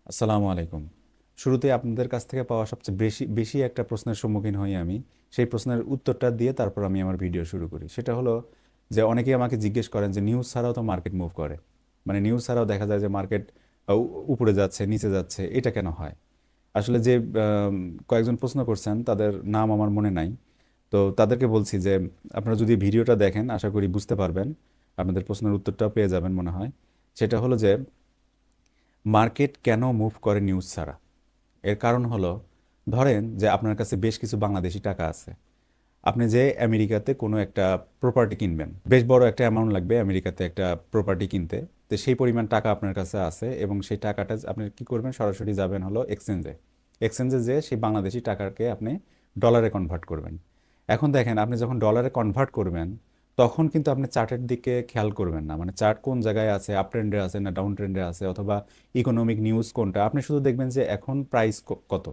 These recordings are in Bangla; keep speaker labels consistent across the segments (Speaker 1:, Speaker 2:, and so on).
Speaker 1: আসসালামু আলাইকুম। শুরুতে আপনাদের কাছ থেকে পাওয়া সবচেয়ে বেশি বেশি একটা প্রশ্নের সম্মুখীন হই আমি। সেই প্রশ্নের উত্তরটা দিয়ে তারপর আমি আমার ভিডিও শুরু করি। সেটা হলো যে অনেকেই আমাকে জিজ্ঞেস করেন যে নিউজ ছাড়াও তো মার্কেট মুভ করে। মানে নিউজ ছাড়াও দেখা যায় যে মার্কেট উপরে যাচ্ছে, নিচে যাচ্ছে। এটা কেন হয়? আসলে যে আম, কয়েকজন প্রশ্ন করছেন তাদের নাম আমার মনে নাই। তো তাদেরকে বলছি যে আপনারা যদি ভিডিওটা দেখেন আশা করি বুঝতে পারবেন। আপনাদের প্রশ্নের উত্তরটাও পেয়ে যাবেন মনে হয়। সেটা হলো যে মার্কেট কেন মুভ করে নিউজ ছাড়া। এর কারণ হলো, ধরেন যে আপনার কাছে বেশ কিছু বাংলাদেশি টাকা আছে। আপনি যে আমেরিকাতে কোনো একটা প্রপার্টি কিনবেন, বেশ বড় একটা অ্যামাউন্ট লাগবে আমেরিকাতে একটা প্রপার্টি কিনতে। তো সেই পরিমাণ টাকা আপনার কাছে আছে এবং সেই টাকাটা আপনি কি করবেন, সরাসরি যাবেন হলো এক্সচেঞ্জে। এক্সচেঞ্জে যেয়ে সেই বাংলাদেশি টাকাকে আপনি ডলারে কনভার্ট করবেন। এখন দেখেন, আপনি যখন ডলারে কনভার্ট করবেন তখন কিন্তু আপনি চার্টের দিকে খেয়াল করবেন না, মানে চার্ট কোন জায়গায় আছে, আপ ট্রেন্ডে আছে না ডাউন ট্রেন্ডে আছে, অথবা ইকোনমিক নিউজ কোনটা। আপনি শুধু দেখবেন যে এখন প্রাইস কত,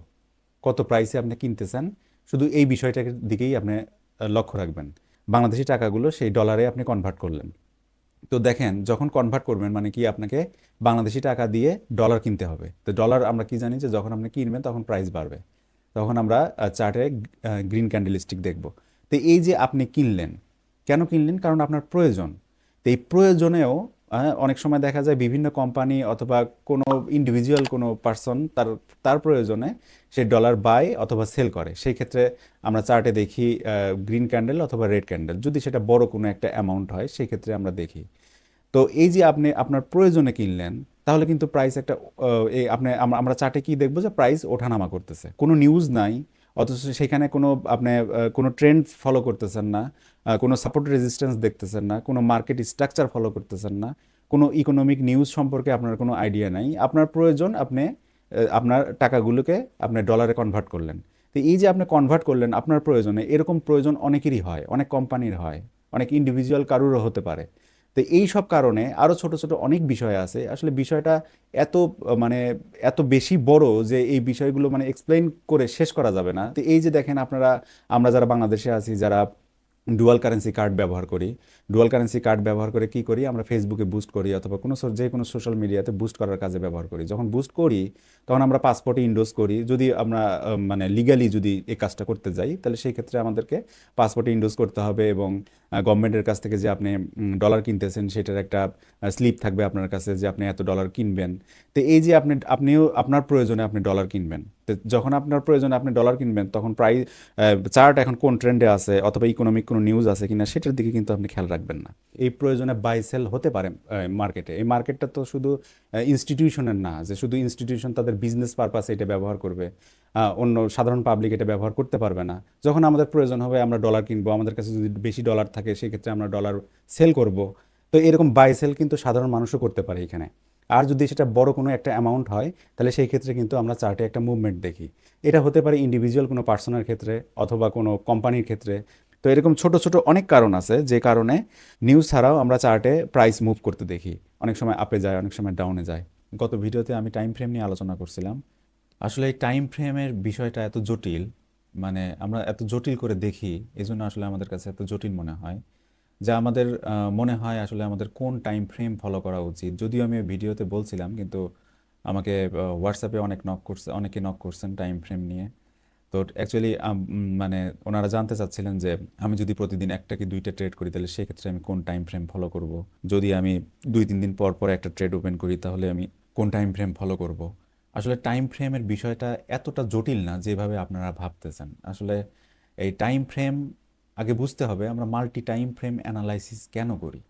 Speaker 1: কত প্রাইসে আপনি কিনতেছেন। শুধু এই বিষয়টার দিকেই আপনি লক্ষ্য রাখবেন। বাংলাদেশি টাকাগুলো সেই ডলারে আপনি কনভার্ট করলেন। তো দেখেন, যখন কনভার্ট করবেন মানে কি, আপনাকে বাংলাদেশি টাকা দিয়ে ডলার কিনতে হবে। তো ডলার আমরা কি জানি যে যখন আপনি কিনবেন তখন প্রাইস বাড়বে। তখন আমরা চার্টে গ্রিন ক্যান্ডেল স্টিক দেখব। তো এই যে আপনি কিনলেন, কেন কিনলেন? কারণ আপনার প্রয়োজন। তো এই প্রয়োজনেও অনেক সময় দেখা যায় বিভিন্ন কোম্পানি অথবা কোনো ইন্ডিভিজুয়াল কোনো পার্সন তার তার প্রয়োজনে সে ডলার বাই অথবা সেল করে। সেই ক্ষেত্রে আমরা চার্টে দেখি গ্রিন ক্যান্ডেল অথবা রেড ক্যান্ডেল। যদি সেটা বড় কোনো একটা অ্যামাউন্ট হয় সেই ক্ষেত্রে আমরা দেখি। তো এই যে আপনি আপনার প্রয়োজনে কিনলেন, তাহলে কিন্তু প্রাইস একটা এই আপনি আমরা চার্টে কি দেখবো যে প্রাইস ওঠানামা করতেছে, কোনো নিউজ নাই। অথচ সেখানে কোনো আপনি কোনো ট্রেন্ড ফলো করতেছেন না, কোনো সাপোর্ট রেজিস্ট্যান্স দেখতেছেন না, কোনো মার্কেট স্ট্রাকচার ফলো করতেছেন না, কোনো ইকোনমিক নিউজ সম্পর্কে আপনার কোনো আইডিয়া নাই। আপনার প্রয়োজন, আপনি আপনার টাকাগুলোকে আপনি ডলারে কনভার্ট করলেন। তো এই যে আপনি কনভার্ট করলেন আপনার প্রয়োজনে, এরকম প্রয়োজন অনেকেরই হয়, অনেক কোম্পানির হয়, অনেক ইন্ডিভিজুয়াল কারুরও হতে পারে। তো এই সব কারণে আরো ছোট ছোট অনেক বিষয় আছে। আসলে বিষয়টা এত মানে এত বেশি বড় যে এই বিষয়গুলো মানে এক্সপ্লেইন করে শেষ করা যাবে না। তো এই যে দেখেন আপনারা, আমরা যারা বাংলাদেশে আছি, যারা ডুয়াল কারেন্সি কার্ড ব্যবহার করি, ডুয়াল কারেন্সি কার্ড ব্যবহার করে কি করি, আমরা ফেসবুকে বুস্ট করি অথবা কোনো যে কোনো সোশ্যাল মিডিয়াতে বুস্ট করার কাজে ব্যবহার করি। যখন বুস্ট করি তখন আমরা পাসপোর্টে ইন্ডোজ করি। যদি আমরা মানে লিগালি যদি এই কাজটা করতে যাই, তাহলে সেই ক্ষেত্রে আমাদেরকে পাসপোর্টে ইন্ডোজ করতে হবে এবং গভর্নমেন্টের কাছ থেকে যে আপনি ডলার কিনতেছেন সেটার একটা স্লিপ থাকবে আপনার কাছে যে আপনি এত ডলার কিনবেন। তো এই যে আপনিও আপনার প্রয়োজনে আপনি ডলার কিনবেন। তো যখন আপনার প্রয়োজনে আপনি ডলার কিনবেন তখন প্রাইস চার্ট এখন কোন ট্রেন্ডে আছে অথবা ইকোনমিক কোনো নিউজ আছে কিনা সেটার দিকে কিন্তু আপনি খেয়াল রাখবেন না। এই প্রয়োজনে বাই সেল হতে পারে মার্কেটে। এই মার্কেটটা তো শুধু ইনস্টিটিউশনের না যে শুধু ইনস্টিটিউশন তাদের বিজনেস পারপাসে এটা ব্যবহার করবে, অন্য সাধারণ পাবলিক এটা ব্যবহার করতে পারবে না। যখন আমাদের প্রয়োজন হবে আমরা ডলার কিনবো, আমাদের কাছে যদি বেশি ডলার থাকে সেক্ষেত্রে আমরা ডলার সেল করব। তো এরকম বাই সেল কিন্তু সাধারণ মানুষও করতে পারে এখানে। আর যদি সেটা বড় কোনো একটা অ্যামাউন্ট হয় তাহলে সেই ক্ষেত্রে কিন্তু আমরা চার্টে একটা মুভমেন্ট দেখি। এটা হতে পারে ইন্ডিভিজুয়াল কোনো পার্সনের ক্ষেত্রে অথবা কোনো কোম্পানির ক্ষেত্রে। তো এরকম ছোট ছোট অনেক কারণ আছে যে কারণে নিউজ ছাড়াও আমরা চার্টে প্রাইস মুভ করতে দেখি। অনেক সময় আপে যায়, অনেক সময় ডাউনে যায়। গত ভিডিওতে আমি টাইম ফ্রেম নিয়ে আলোচনা করছিলাম। আসলে এই টাইম ফ্রেমের বিষয়টা এত জটিল, মানে আমরা এত জটিল করে দেখি, এই জন্য আসলে আমাদের কাছে এত জটিল মনে হয়। যা আমাদের মনে হয় আসলে আমাদের কোন টাইম ফ্রেম ফলো করা উচিত। যদিও আমি ভিডিওতে বলছিলাম, কিন্তু আমাকে হোয়াটসঅ্যাপে অনেকে নক করছেন টাইম ফ্রেম নিয়ে। তো অ্যাকচুয়ালি মানে ওনারা জানতে চাচ্ছিলেন যে আমি যদি প্রতিদিন একটা কি দুইটা ট্রেড করি তাহলে সেক্ষেত্রে আমি কোন টাইম ফ্রেম ফলো করব। যদি আমি 2-3 দিন পর পর একটা ট্রেড ওপেন করি তাহলে আমি কোন টাইম ফ্রেম ফলো করব। আসলে টাইম ফ্রেমের বিষয়টা এতটা জটিল না যেভাবে আপনারা ভাবতেছেন। আসলে এই টাইম ফ্রেম আগে বুঝতে হবে আমরা মাল্টি টাইম ফ্রেম অ্যানালাইসিস কেন করি।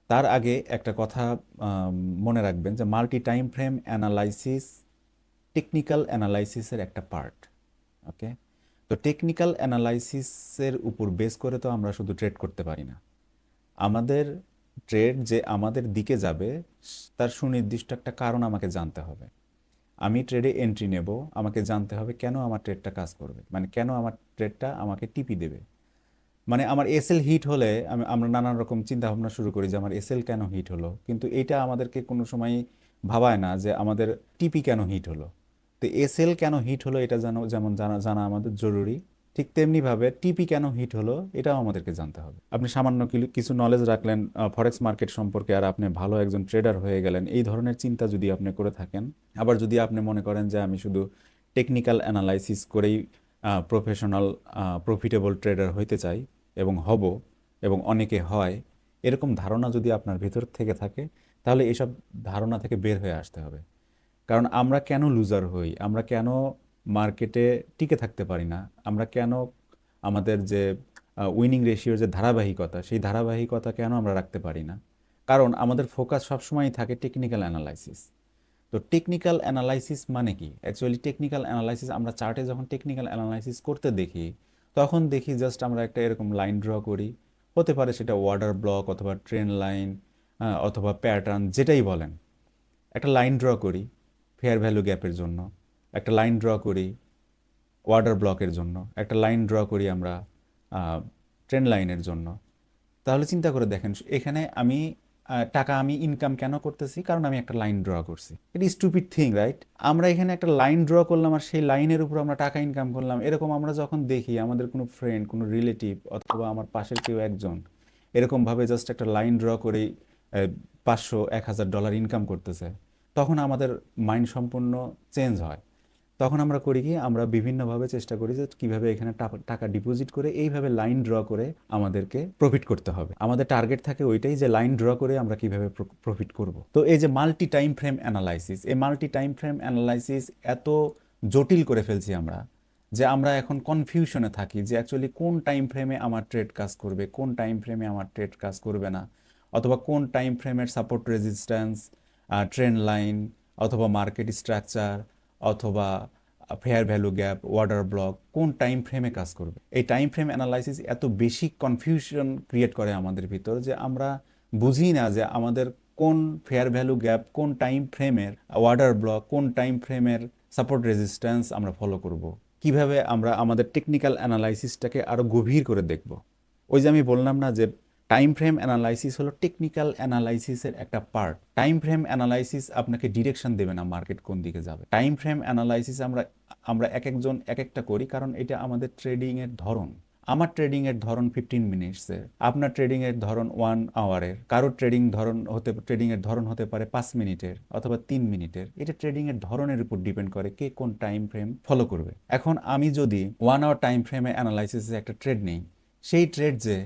Speaker 1: তার আগে একটা কথা আম, মনে রাখবেন যে multi time frame analysis technical অ্যানালাইসিসের একটা পার্ট। ওকে। তো টেকনিক্যাল অ্যানালাইসিসের উপর বেস করে তো আমরা শুধু ট্রেড করতে পারি না। আমাদের ট্রেড যে আমাদের দিকে যাবে তার সুনির্দিষ্ট একটা কারণ আমাকে জানতে হবে। আমি ট্রেডে এন্ট্রি নেব, আমাকে জানতে হবে কেন আমার ট্রেডটা কাজ করবে, মানে কেন আমার ট্রেডটা আমাকে টিপি দেবে। মানে আমার এসএল হিট হলে আমরা নানান রকম চিন্তা ভাবনা শুরু করি যে আমার এসএল কেন হিট হলো, কিন্তু এটা আমাদেরকে কোনো সময় ভাবায় না যে আমাদের টিপি কেন হিট হলো। তো এসএল কেন হিট হলো এটা যেমন জানা জানা আমাদের জরুরি, ঠিক তেমনিভাবে টিপি কেন হিট হলো এটাও আমাদেরকে জানতে হবে। আপনি সামান্য কিছু নলেজ রাখলেন ফরেক্স মার্কেট সম্পর্কে, আর আপনি ভালো একজন ট্রেডার হয়ে গেলেন, এই ধরনের চিন্তা যদি আপনি করে থাকেন। আবার যদি আপনি মনে করেন যে আমি শুধু টেকনিক্যাল অ্যানালাইসিস করেই প্রফেশনাল প্রফিটেবল ট্রেডার হইতে চাই এবং হব, এবং অনেকে হয়, এরকম ধারণা যদি আপনার ভিতর থেকে থাকে, তাহলে এসব ধারণা থেকে বের হয়ে আসতে হবে। কারণ আমরা কেন লুজার হই, আমরা কেন মার্কেটে টিকে থাকতে পারি না, আমরা কেন আমাদের যে উইনিং রেশিওর যে ধারাবাহিকতা, সেই ধারাবাহিকতা কেন আমরা রাখতে পারি না? কারণ আমাদের ফোকাস সবসময়ই থাকে টেকনিক্যাল অ্যানালাইসিস। তো টেকনিক্যাল অ্যানালাইসিস মানে কি? অ্যাকচুয়ালি টেকনিক্যাল অ্যানালাইসিস আমরা চার্টে যখন টেকনিক্যাল অ্যানালাইসিস করতে দেখি, তখন দেখি জাস্ট আমরা একটা এরকম লাইন ড্র করি। হতে পারে সেটা ওয়াটার ব্লক অথবা ট্রেন লাইন অথবা প্যাটার্ন, যেটাই বলেন। একটা লাইন ড্র করি ফেয়ার ভ্যালু গ্যাপের জন্য, একটা লাইন ড্র করি ওয়াটার ব্লকের জন্য, একটা লাইন ড্র করি আমরা ট্রেন লাইনের জন্য। তাহলে চিন্তা করে দেখেন, এখানে আমি টাকা আমি ইনকাম কেন করতেছি? কারণ আমি একটা লাইন ড্র করছি। It is stupid thing, right? আমরা এখানে একটা লাইন ড্র করলাম আর সেই লাইনের উপর আমরা টাকা ইনকাম করলাম। এরকম আমরা যখন দেখি আমাদের কোনো ফ্রেন্ড, কোনো রিলেটিভ অথবা আমার পাশের কেউ একজন এরকমভাবে জাস্ট একটা লাইন ড্র করেই 500-1000 ডলার ইনকাম করতেছে, তখন আমাদের মাইন্ড সম্পূর্ণ চেঞ্জ হয়। তখন আমরা করি কি, আমরা বিভিন্নভাবে চেষ্টা করি যে কিভাবে এখানে টাকা ডিপোজিট করে এইভাবে লাইন ড্র করে আমাদেরকে প্রফিট করতে হবে। আমাদের টার্গেট থাকে ওইটাই, যে লাইন ড্র করে আমরা কিভাবে প্রফিট করব। তো এই যে মাল্টি টাইম ফ্রেম অ্যানালাইসিস, এই মাল্টি টাইম ফ্রেম অ্যানালাইসিস এত জটিল করে ফেলছি আমরা, যে আমরা এখন কনফিউশনে থাকি যে অ্যাকচুয়ালি কোন টাইম ফ্রেমে আমার ট্রেড কাজ করবে, কোন টাইম ফ্রেমে আমার ট্রেড কাজ করবে না, অথবা কোন টাইম ফ্রেমের সাপোর্ট রেজিস্ট্যান্স, ট্রেন্ড লাইন অথবা মার্কেট স্ট্রাকচার অথবা fair value gap, water block কোন টাইম ফ্রেমে কাজ করবে। এই টাইম ফ্রেম অ্যানালাইসিস এত বেশি কনফিউশন ক্রিয়েট করে আমাদের ভিতর, যে আমরা বুঝি না যে আমাদের কোন ফেয়ার ভ্যালু গ্যাপ, কোন টাইম ফ্রেমের ওয়াটার ব্লক, কোন টাইম ফ্রেমের সাপোর্ট রেজিস্ট্যান্স আমরা ফলো করব। কিভাবে আমরা আমাদের টেকনিক্যাল অ্যানালাইসিসটাকে আরও গভীর করে দেখব। ওই যে আমি বললাম না যে টাইম ফ্রেম অ্যানালাইসিস হলো টেকনিক্যাল অ্যানালাইসিসের একটা পার্ট। টাইম ফ্রেম অ্যানালাইসিস আপনাকে ডিরেকশন দেবে না মার্কেট কোন দিকে যাবে। টাইম ফ্রেম অ্যানালাইসিস আমরা আমরা এক একজন এক একটা করি, কারণ এটা আমাদের ট্রেডিংয়ের ধরন। আমার ট্রেডিংয়ের ধরন 15 মিনিটসের, আপনার ট্রেডিংয়ের ধরন 1 আওয়ারের, কারো ট্রেডিংয়ের ধরন হতে পারে 5 মিনিটের অথবা 3 মিনিটের। এটা ট্রেডিংয়ের ধরনের উপর ডিপেন্ড করে কে কোন টাইম ফ্রেম ফলো করবে। এখন আমি যদি 1 আওয়ার টাইম ফ্রেমে অ্যানালাইসিসে একটা ট্রেড নিই, সেই ট্রেড যে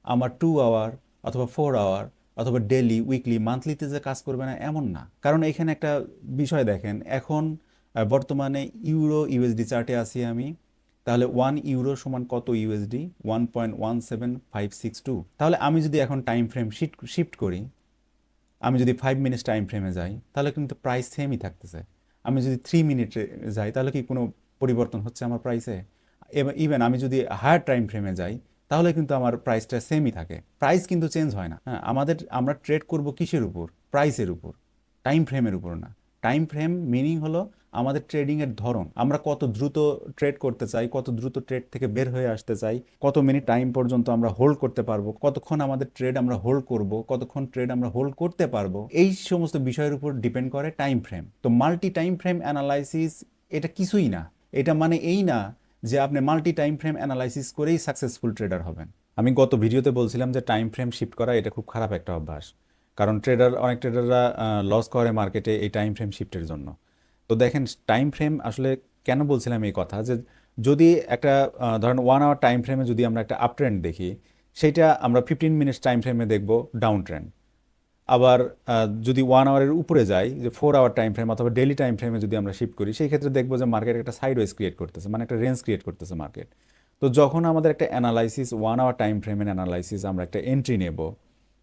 Speaker 1: আমার 2 আওয়ার অথবা 4 আওয়ার অথবা ডেলি, উইকলি, মান্থলিতে যে কাজ করবে না, এমন না। কারণ এখানে একটা বিষয় দেখেন, এখন বর্তমানে ইউরো ইউএসডি চার্টে আছি আমি। তাহলে 1 ইউরো সমান কত ইউএসডি? 1.17562। তাহলে আমি যদি এখন টাইম ফ্রেম শিফট করি, আমি যদি 5 মিনিটস টাইম ফ্রেমে যাই, তাহলে কিন্তু প্রাইস সেমই থাকতেছে। আমি যদি 3 মিনিটে যাই, তাহলে কি কোনো পরিবর্তন হচ্ছে আমার প্রাইসে? ইভেন আমি যদি হায়ার টাইম ফ্রেমে যাই, তাহলে কিন্তু আমার প্রাইসটা সেমই থাকে। প্রাইস কিন্তু চেঞ্জ হয় না। হ্যাঁ, আমরা ট্রেড করব কিসের উপর? প্রাইসের উপর, টাইম ফ্রেমের উপর না। টাইম ফ্রেম মিনিং হলো আমাদের ট্রেডিংয়ের ধরন। আমরা কত দ্রুত ট্রেড করতে চাই, কত দ্রুত ট্রেড থেকে বের হয়ে আসতে চাই, কত মিনিট টাইম পর্যন্ত আমরা হোল্ড করতে পারবো, কতক্ষণ আমাদের ট্রেড আমরা হোল্ড করব, কতক্ষণ ট্রেড আমরা হোল্ড করতে পারবো, এই সমস্ত বিষয়ের উপর ডিপেন্ড করে টাইম ফ্রেম। তো মাল্টি টাইম ফ্রেম অ্যানালাইসিস এটা কিছুই না। এটা মানে এই না যে আপনি মাল্টি টাইম ফ্রেম অ্যানালাইসিস করেই সাকসেসফুল ট্রেডার হবেন। আমি গত ভিডিওতে বলছিলাম যে টাইম ফ্রেম শিফট করা এটা খুব খারাপ একটা অভ্যাস। কারণ অনেক ট্রেডাররা লস করে মার্কেটে এই টাইম ফ্রেম শিফটের জন্য। তো দেখেন, টাইম ফ্রেম আসলে কেন বলছিলাম এই কথা, যে যদি একটা ধরেন 1 আওয়ার টাইম ফ্রেমে যদি আমরা একটা আপ ট্রেন্ড দেখি, সেইটা আমরা 15 মিনিটস টাইম ফ্রেমে দেখব ডাউন ট্রেন্ড। আবার যদি 1 আওয়ারের উপরে যাই, যে 4 আওয়ার টাইম ফ্রেম অথবা ডেলি টাইম ফ্রেমে যদি আমরা শিফট করি, সেই ক্ষেত্রে দেখবো যে মার্কেট একটা সাইডওয়েজ ক্রিয়েট করতেছে, মানে একটা রেঞ্জ ক্রিয়েট করতেছে মার্কেট। তো যখন আমাদের একটা অ্যানালাইসিস 1 আওয়ার টাইম ফ্রেমের অ্যানালাইসিস আমরা একটা এন্ট্রি নেব,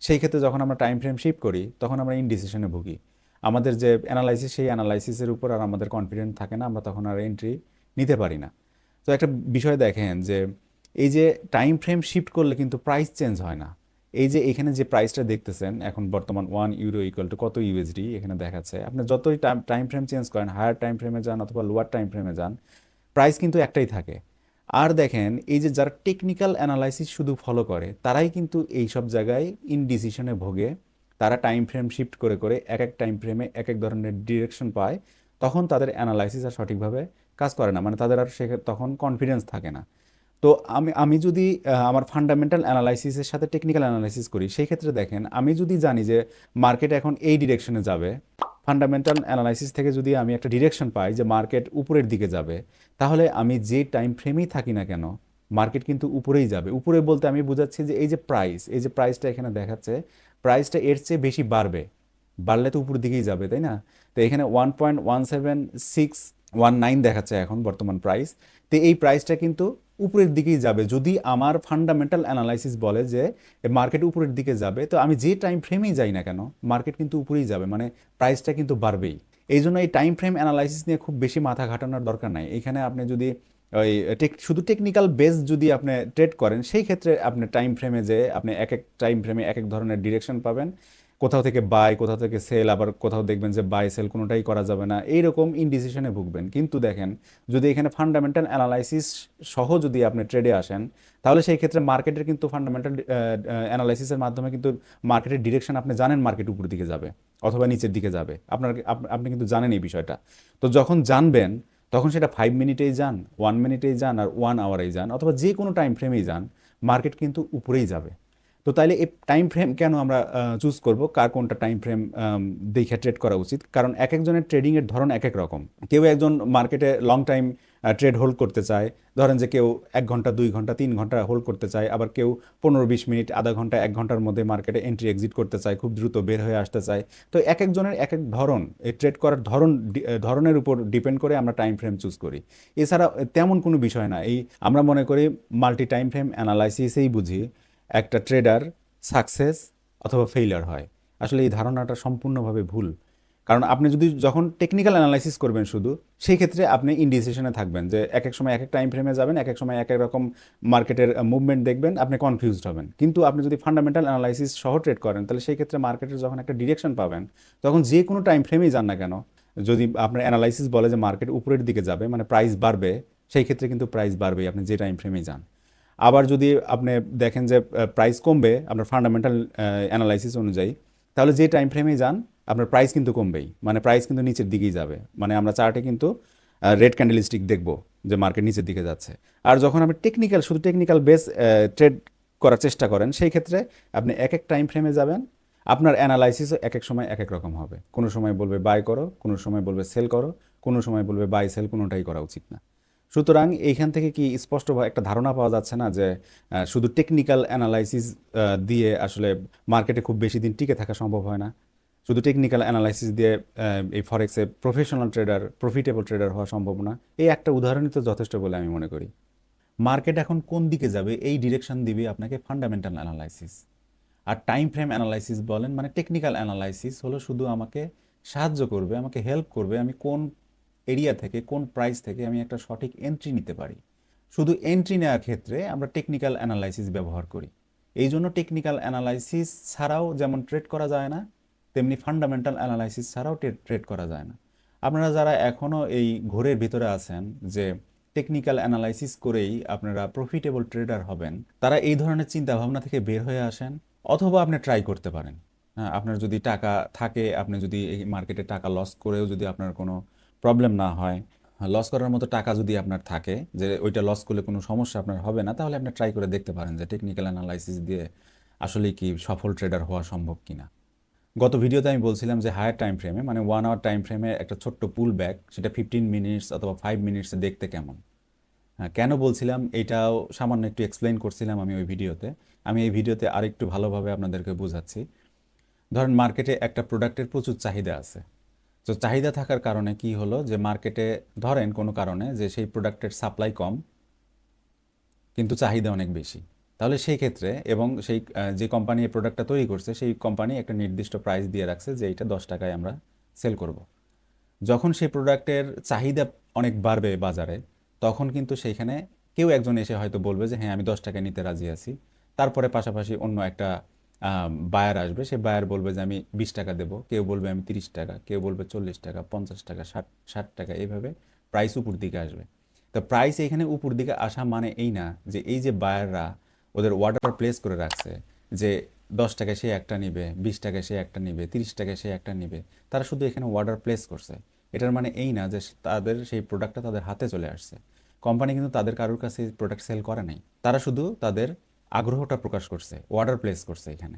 Speaker 1: সেই ক্ষেত্রে যখন আমরা টাইম ফ্রেম শিফট করি, তখন আমরা ইনডিসিশনে ভুগি। আমাদের যে অ্যানালাইসিস, সেই অ্যানালাইসিসের উপর আর আমাদের কনফিডেন্ট থাকে না, আমরা তখন আর এন্ট্রি নিতে পারি না। তো একটা বিষয় দেখেন, যে এই যে টাইম ফ্রেম শিফট করলে কিন্তু প্রাইস চেঞ্জ হয় না। এই যে এখানে যে প্রাইসটা দেখতেছেন এখন বর্তমান 1 ইউরো ইকুয়াল টু কত ইউএসডি এখানে দেখাচ্ছে। আপনি যতই টাইম ফ্রেম চেঞ্জ করেন, হায়ার টাইম ফ্রেমে যান অথবা লোয়ার টাইম ফ্রেমে যান, প্রাইস কিন্তু একটাই থাকে। আর দেখেন, এই যে যারা টেকনিক্যাল অ্যানালাইসিস শুধু ফলো করে, তারাই কিন্তু এই সব জায়গায় ইনডিসিশনে ভোগে। তারা টাইম ফ্রেম শিফট করে করে এক এক টাইম ফ্রেমে এক এক ধরনের ডিরেকশন পায়। তখন তাদের অ্যানালাইসিস আর সঠিকভাবে কাজ করে না, মানে তাদের আর তখন কনফিডেন্স থাকে না। তো আমি যদি আমার ফান্ডামেন্টাল অ্যানালাইসিসের সাথে টেকনিক্যাল অ্যানালাইসিস করি, সেই ক্ষেত্রে দেখেন আমি যদি জানি যে মার্কেট এখন এই ডিরেকশনে যাবে, ফান্ডামেন্টাল অ্যানালাইসিস থেকে যদি আমি একটা ডিরেকশন পাই যে মার্কেট উপরের দিকে যাবে, তাহলে আমি যে টাইম ফ্রেমেই থাকি না কেন মার্কেট কিন্তু উপরেই যাবে। উপরে বলতে আমি বোঝাচ্ছি যে এই যে প্রাইসটা এখানে দেখাচ্ছে, প্রাইসটা এর চেয়ে বেশি বাড়বে, বাড়লে তো উপরের দিকেই যাবে, তাই না? তো এখানে 1.17619 দেখাচ্ছে এখন বর্তমান প্রাইস। তো এই প্রাইসটা কিন্তু উপরের দিকেই যাবে যদি আমার ফান্ডামেন্টাল অ্যানালাইসিস বলে যে মার্কেট উপরের দিকে যাবে। তো আমি যে টাইম ফ্রেমেই যাই না কেন মার্কেট কিন্তু উপরেই যাবে, মানে প্রাইসটা কিন্তু বাড়বেই। এই জন্য এই টাইম ফ্রেম অ্যানালাইসিস নিয়ে খুব বেশি মাথা ঘাটানোর দরকার নাই। এখানে আপনি যদি ওই শুধু টেকনিক্যাল বেস যদি আপনি ট্রেড করেন, সেই ক্ষেত্রে আপনি টাইম ফ্রেমে যে আপনি এক এক টাইম ফ্রেমে এক এক ধরনের ডিরেকশন পাবেন, কোথাও থেকে বাই, কোথাও থেকে সেল, আবার কোথাও দেখবেন যে বাই সেল কোনোটাই করা যাবে না, এইরকম ইনডিসিশনে ভুগবেন। কিন্তু দেখেন যদি এখানে ফান্ডামেন্টাল অ্যানালাইসিস সহ যদি আপনি ট্রেডে আসেন, তাহলে সেই ক্ষেত্রে মার্কেটের কিন্তু ফান্ডামেন্টাল অ্যানালাইসিসের মাধ্যমে কিন্তু মার্কেটের ডিরেকশন আপনি জানেন, মার্কেট উপর দিকে যাবে অথবা নিচের দিকে যাবে, আপনি কিন্তু জানেন এই বিষয়টা। তো যখন জানবেন তখন সেটা 5 মিনিটেই যান, 1 মিনিটেই যান, আর 1 আওয়ারেই যান, অথবা যে কোনো টাইম ফ্রেমেই যান, মার্কেট কিন্তু উপরেই যাবে। তো তাইলে এই টাইম ফ্রেম কেন আমরা চুজ করব, কার কোনটা টাইম ফ্রেম দেখে ট্রেড করা উচিত? কারণ এক একজনের ট্রেডিংয়ের ধরন এক এক রকম। কেউ একজন মার্কেটে লং টাইম ট্রেড হোল্ড করতে চায়, ধরেন যে কেউ 1 ঘন্টা, 2 ঘন্টা, 3 ঘন্টা হোল্ড করতে চায়, আবার কেউ 15-20 মিনিট, আধা ঘন্টা, 1 ঘন্টার মধ্যে মার্কেটে এন্ট্রি এক্সিট করতে চায়, খুব দ্রুত বের হয়ে আসতে চায়। তো এক একজনের এক এক ধরন, এই ট্রেড করার ধরনের উপর ডিপেন্ড করে আমরা টাইম ফ্রেম চুজ করি। এছাড়া তেমন কোনো বিষয় না। এই আমরা মনে করি মাল্টি টাইম ফ্রেম অ্যানালাইসিসেই বুঝি একটা ট্রেডার সাকসেস অথবা ফেইলিয়ার হয়। আসলে এই ধারণাটা সম্পূর্ণভাবে ভুল। কারণ আপনি যদি যখন টেকনিক্যাল অ্যানালাইসিস করবেন শুধু, সেই ক্ষেত্রে আপনি ইনডিসিশনে থাকবেন যে এক এক সময় এক এক টাইম ফ্রেমে যাবেন, এক এক সময় এক এক রকম মার্কেটের মুভমেন্ট দেখবেন, আপনি কনফিউজড হবেন। কিন্তু আপনি যদি ফান্ডামেন্টাল অ্যানালাইসিস সহ ট্রেড করেন, তাহলে সেই ক্ষেত্রে মার্কেটের যখন একটা ডিরেকশন পাবেন, তখন যে কোনো টাইম ফ্রেমেই যান না কেন, যদি আপনার অ্যানালাইসিস বলে যে মার্কেট উপরের দিকে যাবে, মানে প্রাইস বাড়বে, সেই ক্ষেত্রে কিন্তু প্রাইস বাড়বেই আপনি যে টাইম ফ্রেমেই যান। আবার যদি আপনি দেখেন যে প্রাইস কমবে আপনার ফান্ডামেন্টাল অ্যানালাইসিস অনুযায়ী, তাহলে যে টাইম ফ্রেমেই যান আপনার প্রাইস কিন্তু কমবেই, মানে প্রাইস কিন্তু নিচের দিকেই যাবে। মানে আমরা চার্টে কিন্তু রেড ক্যান্ডেলস্টিক দেখব যে মার্কেট নিচের দিকে যাচ্ছে। আর যখন আপনি শুধু টেকনিক্যাল বেস ট্রেড করার চেষ্টা করেন, সেই ক্ষেত্রে আপনি এক এক টাইম ফ্রেমে যাবেন, আপনার অ্যানালাইসিসও এক এক সময় এক এক রকম হবে। কোনো সময় বলবে বাই করো, কোনো সময় বলবে সেল করো, কোনো সময় বলবে বাই সেল, কোনোটাই করা উচিত না। সুতরাং এইখান থেকে কি স্পষ্ট একটা ধারণা পাওয়া যাচ্ছে না যে শুধু টেকনিক্যাল অ্যানালাইসিস দিয়ে আসলে মার্কেটে খুব বেশি দিন টিকে থাকা সম্ভব হয় না? শুধু টেকনিক্যাল অ্যানালাইসিস দিয়ে এই ফরেক্সে প্রফেশনাল ট্রেডার, প্রফিটেবল ট্রেডার হওয়া সম্ভব না? এই একটা উদাহরণই তো যথেষ্ট বলে আমি মনে করি। মার্কেট এখন কোন দিকে যাবে এই ডিরেকশন দিবে আপনাকে ফান্ডামেন্টাল অ্যানালাইসিস। আর টাইম ফ্রেম অ্যানালাইসিস বলেন, মানে টেকনিক্যাল অ্যানালাইসিস হলো শুধু আমাকে সাহায্য করবে, আমাকে হেল্প করবে আমি কোন এরিয়া থেকে, কোন প্রাইস থেকে আমি একটা সঠিক এন্ট্রি নিতে পারি। শুধু এন্ট্রি নেওয়ার ক্ষেত্রে আমরা টেকনিক্যাল অ্যানালাইসিস ব্যবহার করি। এই জন্য টেকনিক্যাল অ্যানালাইসিস ছাড়াও যেমন ট্রেড করা যায় না, তেমনি ফান্ডামেন্টাল অ্যানালাইসিস ছাড়াও ট্রেড করা যায় না। আপনারা যারা এখনও এই ঘোরের ভিতরে আছেন যে টেকনিক্যাল অ্যানালাইসিস করেই আপনারা প্রফিটেবল ট্রেডার হবেন, তারা এই ধরনের চিন্তাভাবনা থেকে বের হয়ে আসেন। অথবা আপনি ট্রাই করতে পারেন। হ্যাঁ, আপনার যদি টাকা থাকে, আপনি যদি এই মার্কেটে টাকা লস করেও যদি আপনার কোনো প্রবলেম না হয়, লস করার মতো টাকা যদি আপনার থাকে যে ওইটা লস করলে কোনো সমস্যা আপনার হবে না, তাহলে আপনি ট্রাই করে দেখতে পারেন যে টেকনিক্যাল অ্যানালাইসিস দিয়ে আসলে কি সফল ট্রেডার হওয়া সম্ভব কিনা। গত ভিডিওতে আমি বলছিলাম যে হায়ার টাইম ফ্রেমে, মানে 1 আওয়ার টাইম ফ্রেমে একটা ছোট্ট পুল ব্যাক, সেটা 15 মিনিটস অথবা 5 মিনিটসে দেখতে কেমন। হ্যাঁ, কেন বলছিলাম এটাও সামান্য একটু এক্সপ্লেইন করছিলাম আমি ওই ভিডিওতে। আমি এই ভিডিওতে আরেকটু ভালোভাবে আপনাদেরকে বোঝাচ্ছি। ধরেন মার্কেটে একটা প্রোডাক্টের প্রচুর চাহিদা আছে। তো চাহিদা থাকার কারণে কি হলো যে মার্কেটে ধরেন কোনো কারণে যে সেই প্রোডাক্টের সাপ্লাই কম কিন্তু চাহিদা অনেক বেশি। তাহলে সেই ক্ষেত্রে এবং সেই যে কোম্পানি এই প্রোডাক্টটা তৈরি করছে সেই কোম্পানি একটা নির্দিষ্ট প্রাইস দিয়ে রাখছে যে এইটা 10 টাকায় আমরা সেল করব। যখন সেই প্রোডাক্টের চাহিদা অনেক বাড়বে বাজারে, তখন কিন্তু সেইখানে কেউ একজন এসে হয়তো বলবে যে হ্যাঁ আমি 10 টাকায় নিতে রাজি আছি। তারপরে পাশাপাশি অন্য একটা বায়ার আসবে, সে বায়ার বলবে যে আমি 20 টাকা দেবো, কেউ বলবে আমি 30 টাকা, কেউ বলবে 40 টাকা, 50 টাকা, 60 টাকা, এইভাবে প্রাইস উপর দিকে আসবে। তো প্রাইস এখানে উপর দিকে আসা মানে এই না যে এই যে বায়াররা ওদের অর্ডার প্লেস করে রাখছে যে 10 টাকায় সে একটা নিবে, 20 টাকায় সে একটা নিবে, 30 টাকায় সে একটা নিবে, তারা শুধু এখানে অর্ডার প্লেস করছে। এটার মানে এই না যে তাদের সেই প্রোডাক্টটা তাদের হাতে চলে আসছে। কোম্পানি কিন্তু তাদের কারোর কাছে প্রোডাক্ট সেল করে নাই, তারা শুধু তাদের আগ্রহটা প্রকাশ করছে, অর্ডার প্লেস করছে এখানে।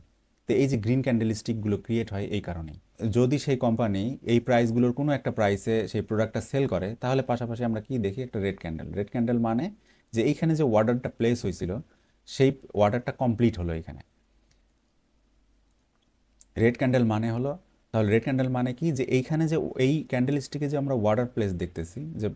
Speaker 1: তো এই যে গ্রিন ক্যান্ডেলস্টিকগুলো ক্রিয়েট হয় এই কারণেই। যদি সেই কোম্পানি এই প্রাইসগুলোর কোনো একটা প্রাইসে সেই প্রোডাক্টটা সেল করে, তাহলে পাশাপাশি আমরা কি দেখি, একটা রেড ক্যান্ডেল। রেড ক্যান্ডেল মানে যে এইখানে যে অর্ডারটা প্লেস হয়েছিল সেই অর্ডারটা কমপ্লিট হলো এখানে। রেড ক্যান্ডেল মানে হলো, তাহলে রেড ক্যান্ডেল মানে কি, যে এইখানে যে এই ক্যান্ডেল স্টিকে যে আমরা অর্ডার প্লেস দেখতেছি, যে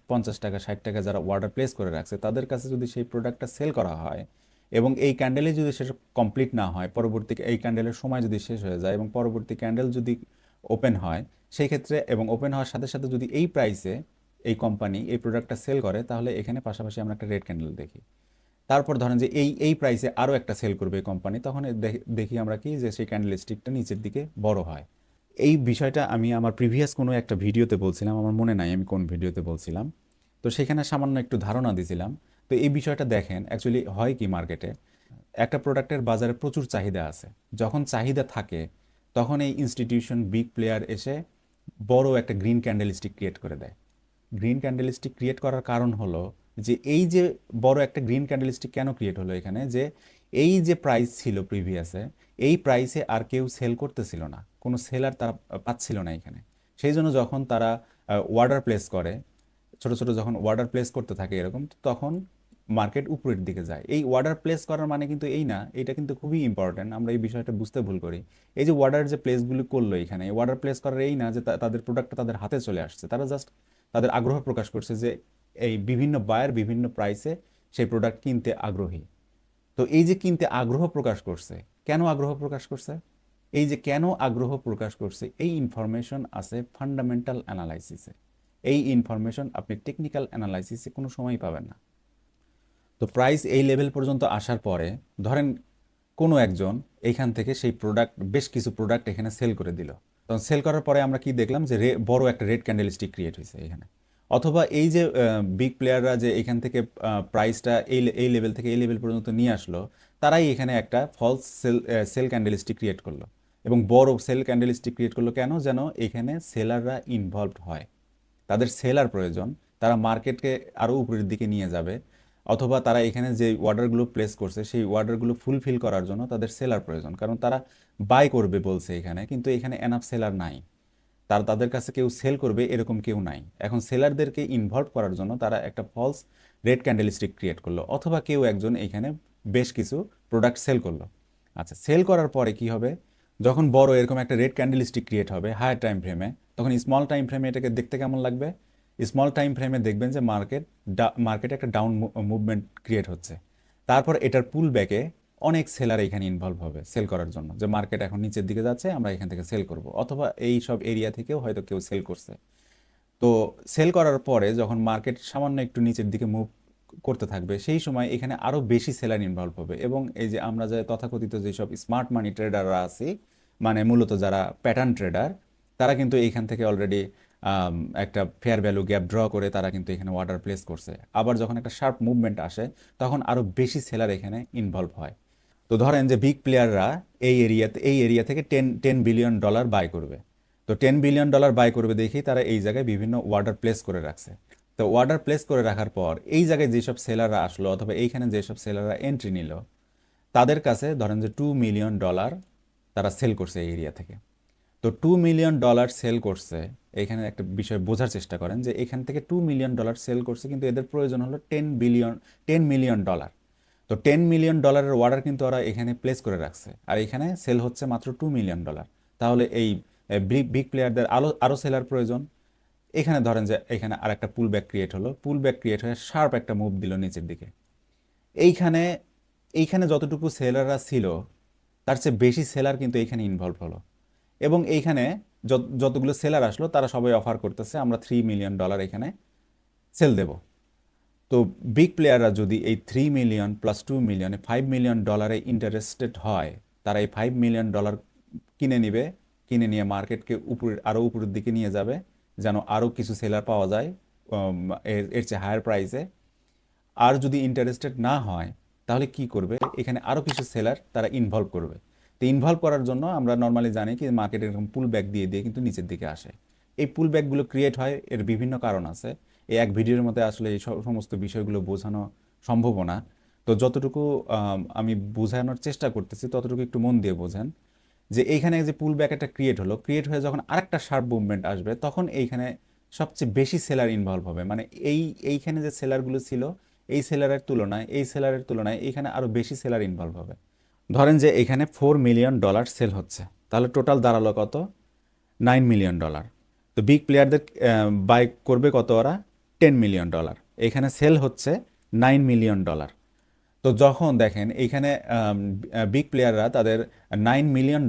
Speaker 1: 50 টাকা 60 টাকা যারা অর্ডার প্লেস করে রাখছে তাদের কাছে যদি সেই প্রোডাক্টটা সেল করা হয় এবং এই ক্যান্ডেলে যদি সেটা কমপ্লিট না হয়, পরবর্তী এই ক্যান্ডেলের সময় যদি শেষ হয়ে যায় এবং পরবর্তী ক্যান্ডেল যদি ওপেন হয় সেই ক্ষেত্রে, এবং ওপেন হওয়ার সাথে সাথে যদি এই প্রাইসে এই কোম্পানি এই প্রোডাক্টটা সেল করে, তাহলে এখানে পাশাপাশি আমরা একটা রেড ক্যান্ডেল দেখি। তারপর ধরেন যে এই প্রাইসে আরও একটা সেল করবে এই কোম্পানি, তখন দেখি আমরা কি, যে সেই ক্যান্ডেল স্টিকটা নিচের দিকে বড় হয়। এই বিষয়টা আমি আমার প্রিভিয়াস কোনো একটা ভিডিওতে বলছিলাম, আমার মনে নাই আমি কোন ভিডিওতে বলছিলাম। তো সেখানে সামান্য একটু ধারণা দিছিলাম। তো এই বিষয়টা দেখেন অ্যাকচুয়ালি হয় কি, মার্কেটে একটা প্রোডাক্টের বাজারে প্রচুর চাহিদা আছে। যখন চাহিদা থাকে তখন এই ইনস্টিটিউশন বিগ প্লেয়ার এসে বড় একটা গ্রিন ক্যান্ডেল স্টিক ক্রিয়েট করে দেয়। গ্রিন ক্যান্ডেলস্টিক ক্রিয়েট করার কারণ হলো যে এই যে বড় একটা গ্রিন ক্যান্ডেলস্টিক কেন ক্রিয়েট হলো এখানে, যে এই যে প্রাইস ছিল প্রিভিয়াসে, এই প্রাইসে আর কেউ সেল করতেছিল না, কোনো সেলার তারা পাচ্ছিল না এখানে। সেই জন্য যখন তারা অর্ডার প্লেস করে, ছোট ছোট যখন অর্ডার প্লেস করতে থাকে এরকম, তখন মার্কেট উপরের দিকে যায়। এই অর্ডার প্লেস করার মানে কিন্তু এই না, এটা কিন্তু খুবই ইম্পর্টেন্ট, আমরা এই বিষয়টা বুঝতে ভুল করি। এই যে অর্ডার যে প্লেসগুলি করলো এখানে, অর্ডার প্লেস করার এই না যে তাদের প্রোডাক্টটা তাদের হাতে চলে আসছে, তারা জাস্ট তাদের আগ্রহ প্রকাশ করছে যে এই বিভিন্ন বায়ার বিভিন্ন প্রাইসে সেই প্রোডাক্ট কিনতে আগ্রহী। তো এই যে কিনতে আগ্রহ প্রকাশ করছে, কেন আগ্রহ প্রকাশ করছে, এই যে কেন আগ্রহ প্রকাশ করছে, এই ইনফরমেশন আছে ফান্ডামেন্টাল অ্যানালাইসিসে। এই ইনফরমেশন আপনি টেকনিক্যাল অ্যানালাইসিসে কোনো সময়ই পাবেন না। তো প্রাইস এই লেভেল পর্যন্ত আসার পরে ধরেন কোনো একজন এইখান থেকে সেই প্রোডাক্ট, বেশ কিছু প্রোডাক্ট এখানে সেল করে দিল। তখন সেল করার পরে আমরা কি দেখলাম, যে বড় একটা রেড ক্যান্ডেল স্টিক ক্রিয়েট হয়েছে এখানে। অথবা এই যে বিগ প্লেয়াররা যে এখান থেকে প্রাইসটা এই লেভেল থেকে এই লেভেল পর্যন্ত নিয়ে আসলো, তারাই এখানে একটা false sell candle stick create করলো। এবং বড় সেল ক্যান্ডেল স্টিক ক্রিয়েট করলো কেন, যেন এখানে সেলাররা ইনভলভড হয়, তাদের সেলার প্রয়োজন, তারা মার্কেটকে আরও উপরের দিকে নিয়ে যাবে। অথবা তারা এখানে যে অর্ডারগুলো প্লেস করছে সেই অর্ডারগুলো ফুলফিল করার জন্য তাদের সেলার প্রয়োজন, কারণ তারা বাই করবে বলছে এখানে, কিন্তু এখানে এনাফ সেলার নাই, তাদের কাছে কেউ সেল করবে এরকম কেউ নাই। এখন সেলারদেরকে ইনভলভ করার জন্য তারা একটা false red candle stick create করলো, অথবা কেউ একজন এখানে বেশ কিছু প্রোডাক্ট সেল করলো। আচ্ছা, সেল করার পরে কি হবে, যখন বড় এরকম একটা রেড ক্যান্ডেল স্টিক ক্রিয়েট হবে হায়ার টাইম ফ্রেমে, তখন স্মল টাইম ফ্রেমে এটাকে দেখতে কেমন লাগবে? স্মল টাইম ফ্রেমে দেখবেন যে মার্কেটে একটা ডাউন মুভমেন্ট ক্রিয়েট হচ্ছে। তারপর এটার পুল ব্যাকে অনেক সেলার এখানে ইনভলভ হবে সেল করার জন্য, যে মার্কেট এখন নিচের দিকে যাচ্ছে, আমরা এখান থেকে সেল করব, অথবা এই সব এরিয়া থেকেও হয়তো কেউ সেল করছে। তো সেল করার পরে যখন মার্কেট সামান্য একটু নিচের দিকে মুভ করতে থাকবে, সেই সময় এখানে আরও বেশি সেলার ইনভলভ হবে। এবং এই যে আমরা যে তথাকথিত যেসব স্মার্ট মানি ট্রেডাররা আছি, মানে মূলত যারা প্যাটার্ন ট্রেডার, তারা কিন্তু এইখান থেকে অলরেডি একটা ফেয়ার ভ্যালু গ্যাপ ড্র করে তারা কিন্তু এখানে অর্ডার প্লেস করছে। আবার যখন একটা শার্প মুভমেন্ট আসে তখন আরও বেশি সেলার এখানে ইনভলভ হয়। তো ধরেন যে বিগ প্লেয়াররা এই এরিয়া থেকে $10 বিলিয়ন বাই করবে। তো $10 বিলিয়ন বাই করবে দেখেই তারা এই জায়গায় বিভিন্ন অর্ডার প্লেস করে রাখছে। তো অর্ডার প্লেস করে রাখার পর এই জায়গায় যেসব সেলাররা আসলো, অথবা এইখানে যেসব সেলাররা এন্ট্রি নিল, তাদের কাছে ধরেন যে $2 মিলিয়ন তারা সেল করছে এই এরিয়া থেকে। তো $2 মিলিয়ন সেল করছে। এখানে একটা বিষয় বোঝার চেষ্টা করেন, যে এখান থেকে $2 মিলিয়ন সেল করছে, কিন্তু এদের প্রয়োজন হলো $10 মিলিয়ন। তো $10 মিলিয়নের অর্ডার কিন্তু ওরা এখানে প্লেস করে রাখছে, আর এখানে সেল হচ্ছে মাত্র $2 মিলিয়ন। তাহলে এই বিগ প্লেয়ারদের আরও সেলার প্রয়োজন। এখানে ধরেন যে এখানে আর একটা পুল ব্যাক ক্রিয়েট হলো, পুল ব্যাক ক্রিয়েট হয়ে শার্প একটা মুভ দিল নিচের দিকে। এইখানে এইখানে যতটুকু সেলাররা ছিল তার চেয়ে বেশি সেলার কিন্তু এইখানে ইনভলভ হলো। এবং এইখানে যতগুলো সেলার আসলো তারা সবাই অফার করতেছে আমরা $3 মিলিয়ন এখানে সেল দেব। তো বিগ প্লেয়াররা যদি এই $3 মিলিয়ন প্লাস $2 মিলিয়নে $5 মিলিয়ন ইন্টারেস্টেড হয়, তারা এই $5 মিলিয়ন কিনে নিবে, কিনে নিয়ে মার্কেটকে আরও উপরের দিকে নিয়ে যাবে, যেন আরও কিছু সেলার পাওয়া যায় এর চেয়ে হায়ার প্রাইসে। আর যদি ইন্টারেস্টেড না হয় তাহলে কি করবে, এখানে আরও কিছু সেলার তারা ইনভলভ করবে। তো ইনভলভ করার জন্য আমরা নর্মালি জানি কি মার্কেট এরকম পুল ব্যাক দিয়ে দিয়ে কিন্তু নিচের দিকে আসে। এই পুল ব্যাকগুলো ক্রিয়েট হয়, এর বিভিন্ন কারণ আছে। এই এক ভিডিওর মধ্যে আসলে এই সমস্ত বিষয়গুলো বোঝানো সম্ভব না। তো যতটুকু আমি বোঝানোর চেষ্টা করতেছি ততটুকু একটু মন দিয়ে বোঝেন যে এইখানে যে পুল ব্যাক একটা ক্রিয়েট হলো, ক্রিয়েট হয়ে যখন আরেকটা শার্প মুভমেন্ট আসবে তখন এইখানে সবচেয়ে বেশি সেলার ইনভলভ হবে, মানে এইখানে যে সেলারগুলো ছিল এই সেলারের তুলনায় এইখানে আরও বেশি সেলার ইনভলভ হবে। ধরেন যে এখানে $4 মিলিয়ন সেল হচ্ছে, তাহলে টোটাল দাঁড়ালো কত? $9 মিলিয়ন। তো বিগ প্লেয়ারদের বাই করবে কত ওরা? $10 মিলিয়ন। এখানে সেল হচ্ছে $9 মিলিয়ন। তো যখন দেখেন এইখানে বিগ প্লেয়াররা তাদের $9 মিলিয়ন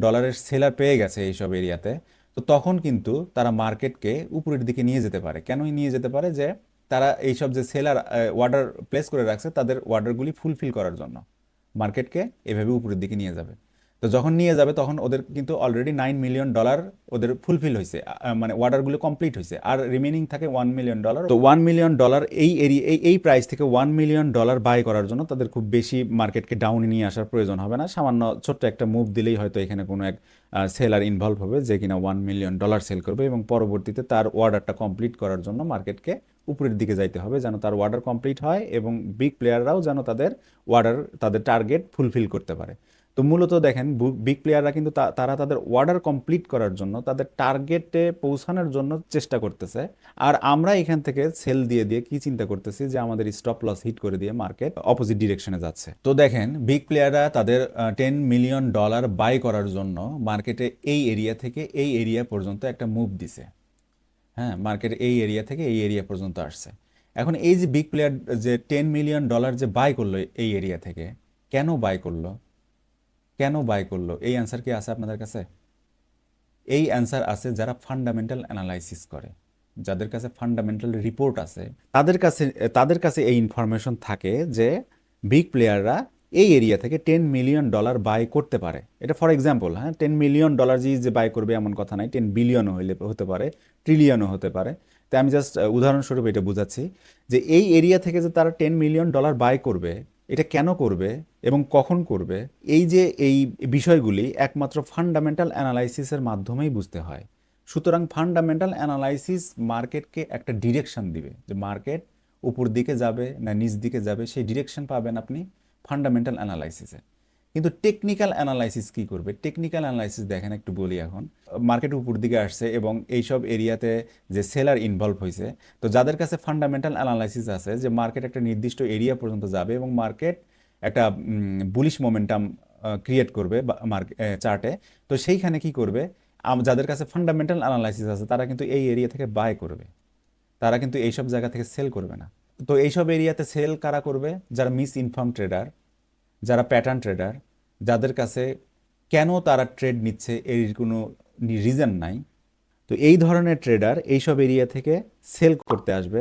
Speaker 1: সেলার পেয়ে গেছে এইসব এরিয়াতে, তো তখন কিন্তু তারা মার্কেটকে উপরের দিকে নিয়ে যেতে পারে। কেনই নিয়ে যেতে পারে? যে তারা এইসব যে সেলার অর্ডার প্লেস করে রাখছে তাদের অর্ডারগুলি ফুলফিল করার জন্য মার্কেটকে এভাবে উপরের দিকে নিয়ে যাবে। তো যখন নিয়ে যাবে তখন ওদের কিন্তু অলরেডি $9 মিলিয়ন ওদের ফুলফিল হয়েছে, মানে অর্ডারগুলো কমপ্লিট হয়েছে, আর রিমেনিং থাকে $1 মিলিয়ন। তো $1 মিলিয়ন এই প্রাইস থেকে $1 মিলিয়ন বাই করার জন্য তাদের খুব বেশি মার্কেটকে ডাউনে নিয়ে আসার প্রয়োজন হবে না। সামান্য ছোট্ট একটা মুভ দিলেই হয়তো এখানে কোনো এক সেলার ইনভলভ হবে যে কিনা $1 মিলিয়ন সেল করবে, এবং পরবর্তীতে তার অর্ডারটা কমপ্লিট করার জন্য মার্কেটকে উপরের দিকে যাইতে হবে যেন তার অর্ডার কমপ্লিট হয় এবং বিগ প্লেয়াররাও যেন তাদের টার্গেট ফুলফিল করতে পারে। তো মূলত দেখেন বিগ প্লেয়াররা কিন্তু তারা তাদের অর্ডার কমপ্লিট করার জন্য, তাদের টার্গেটে পৌঁছানোর জন্য চেষ্টা করতেছে। আর আমরা এখান থেকে সেল দিয়ে দিয়ে কি চিন্তা করতেছি যে আমাদের স্টপ লস হিট করে দিয়ে মার্কেট অপোজিট ডিরেকশনে যাচ্ছে। তো দেখেন বিগ প্লেয়াররা তাদের $10 মিলিয়ন বাই করার জন্য মার্কেটে এই এরিয়া থেকে এই এরিয়া পর্যন্ত একটা মুভ দিছে। হ্যাঁ, মার্কেট এই এরিয়া থেকে এই এরিয়া পর্যন্ত আসছে। এখন এই যে বিগ প্লেয়ার যে $10 মিলিয়ন যে বাই করলো এই এরিয়া থেকে, কেন বাই করলো? কেন বাই করলো? এই অ্যান্সার কি আছে আপনাদের কাছে? এই অ্যান্সার আছে যারা ফান্ডামেন্টাল অ্যানালাইসিস করে, যাদের কাছে ফান্ডামেন্টাল রিপোর্ট আছে, তাদের কাছে এই ইনফরমেশন থাকে যে বিগ প্লেয়াররা এই এরিয়া থেকে $10 মিলিয়ন বাই করতে পারে। এটা ফর এক্সাম্পল, হ্যাঁ, $10 মিলিয়ন যে বাই করবে এমন কথা নাই, 10 বিলিয়নও হতে পারে, ট্রিলিয়নও হতে পারে। তাই আমি জাস্ট উদাহরণস্বরূপ এটা বুঝাচ্ছি যে এই এরিয়া থেকে যে তারা $10 মিলিয়ন বাই করবে, এটা কেন করবে এবং কখন করবে, এই বিষয়গুলি একমাত্র ফান্ডামেন্টাল অ্যানালাইসিসের মাধ্যমেই বুঝতে হয়। সুতরাং ফান্ডামেন্টাল অ্যানালাইসিস মার্কেটকে একটা ডিরেকশন দিবে যে মার্কেট উপর দিকে যাবে না নিচ দিকে যাবে, সেই ডিরেকশন পাবেন আপনি ফান্ডামেন্টাল অ্যানালাইসিসে। কিন্তু টেকনিক্যাল অ্যানালাইসিস কি করবে? টেকনিক্যাল অ্যানালাইসিস দেখেন একটু বলি। এখন মার্কেট উপর দিকে আসছে এবং এইসব এরিয়াতে যে সেলার ইনভলভ হয়েছে, তো যাদের কাছে ফান্ডামেন্টাল অ্যানালাইসিস আছে যে মার্কেট একটা নির্দিষ্ট এরিয়া পর্যন্ত যাবে এবং মার্কেট একটা বুলিশ মোমেন্টাম ক্রিয়েট করবে চার্টে, তো সেইখানে কি করবে? যাদের কাছে ফান্ডামেন্টাল অ্যানালাইসিস আছে তারা কিন্তু এই এরিয়া থেকে বাই করবে, তারা কিন্তু এইসব জায়গা থেকে সেল করবে না। তো এইসব এরিয়াতে সেল কারা করবে? যারা মিস ইনফর্ম ট্রেডার, যারা প্যাটার্ন ট্রেডার, যাদের কাছে কেন তারা ট্রেড নিচ্ছে এর কোনো রিজন নাই। তো এই ধরনের ট্রেডার এইসব এরিয়া থেকে সেল করতে আসবে।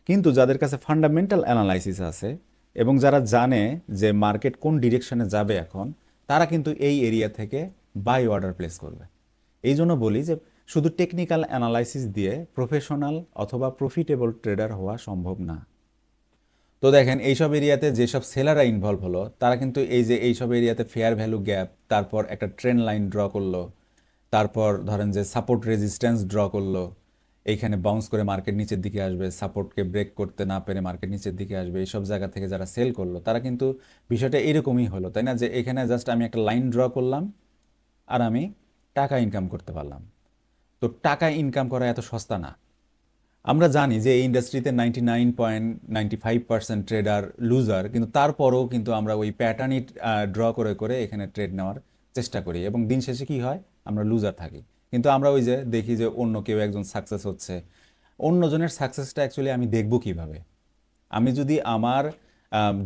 Speaker 1: কিন্তু যাদের কাছে ফান্ডামেন্টাল অ্যানালাইসিস আছে এবং যারা জানে যে মার্কেট কোন ডিরেকশনে যাবে এখন, তারা কিন্তু এই এরিয়া থেকে বাই অর্ডার প্লেস করবে। এই জন্য বলি যে শুধু টেকনিক্যাল অ্যানালাইসিস দিয়ে প্রফেশনাল অথবা প্রফিটেবল ট্রেডার হওয়া সম্ভব না। তো দেখেন এইসব এরিয়াতে যেসব সেলাররা ইনভলভ হলো তারা কিন্তু এইসব এরিয়াতে ফেয়ার ভ্যালু গ্যাপ, তারপর একটা ট্রেন্ড লাইন ড্র করলো, তারপর ধরেন যে সাপোর্ট রেজিস্ট্যান্স ড্র করলো, এইখানে বাউন্স করে মার্কেট নিচের দিকে আসবে, সাপোর্টকে ব্রেক করতে না পেরে মার্কেট নিচের দিকে আসবে। এইসব জায়গা থেকে যারা সেল করলো তারা কিন্তু বিষয়টা এরকমই হলো, তাই না? যে এখানে জাস্ট আমি একটা লাইন ড্র করলাম আর আমি টাকা ইনকাম করতে পারলাম। তো টাকা ইনকাম করা এত সস্তা না। আমরা জানি যে এই ইন্ডাস্ট্রিতে 99.95% ট্রেডার লুজার, কিন্তু তারপরেও কিন্তু আমরা ওই প্যাটার্নই ড্র করে করে এখানে ট্রেড নেওয়ার চেষ্টা করি এবং দিন শেষে কি হয়? আমরা লুজার থাকি। কিন্তু আমরা ওই যে দেখি যে অন্য কেউ একজন সাকসেস হচ্ছে, অন্যজনের সাকসেসটা অ্যাকচুয়ালি আমি দেখব কিভাবে? আমি যদি আমার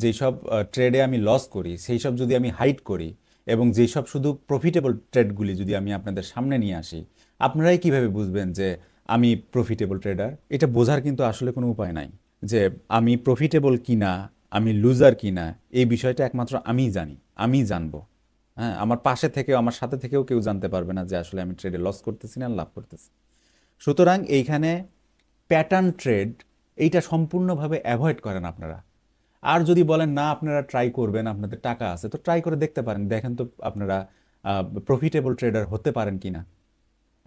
Speaker 1: যেসব ট্রেডে আমি লস করি সেই সব যদি আমি হাইড করি এবং যেসব শুধু প্রফিটেবল ট্রেডগুলি যদি আমি আপনাদের সামনে নিয়ে আসি, আপনারাই কিভাবে বুঝবেন যে আমি প্রফিটেবল ট্রেডার? এটা বোঝার কিন্তু আসলে কোনো উপায় নাই যে আমি প্রফিটেবল কিনা, আমি লুজার কিনা। এই বিষয়টা একমাত্র আমিই জানি, আমিই জানবো। হ্যাঁ, আমার পাশে থেকেও আমার সাথে থেকেও কেউ জানতে পারবে না যে আসলে আমি ট্রেডে লস করতেছি না লাভ করতেছি। সুতরাং এইখানে প্যাটার্ন ট্রেড এইটা সম্পূর্ণভাবে অ্যাভয়েড করেন আপনারা। আর যদি বলেন না আপনারা ট্রাই করবেন, আপনাদের টাকা আছে, তো ট্রাই করে দেখতে পারেন, দেখেন তো আপনারা প্রফিটেবল ট্রেডার হতে পারেন কিনা।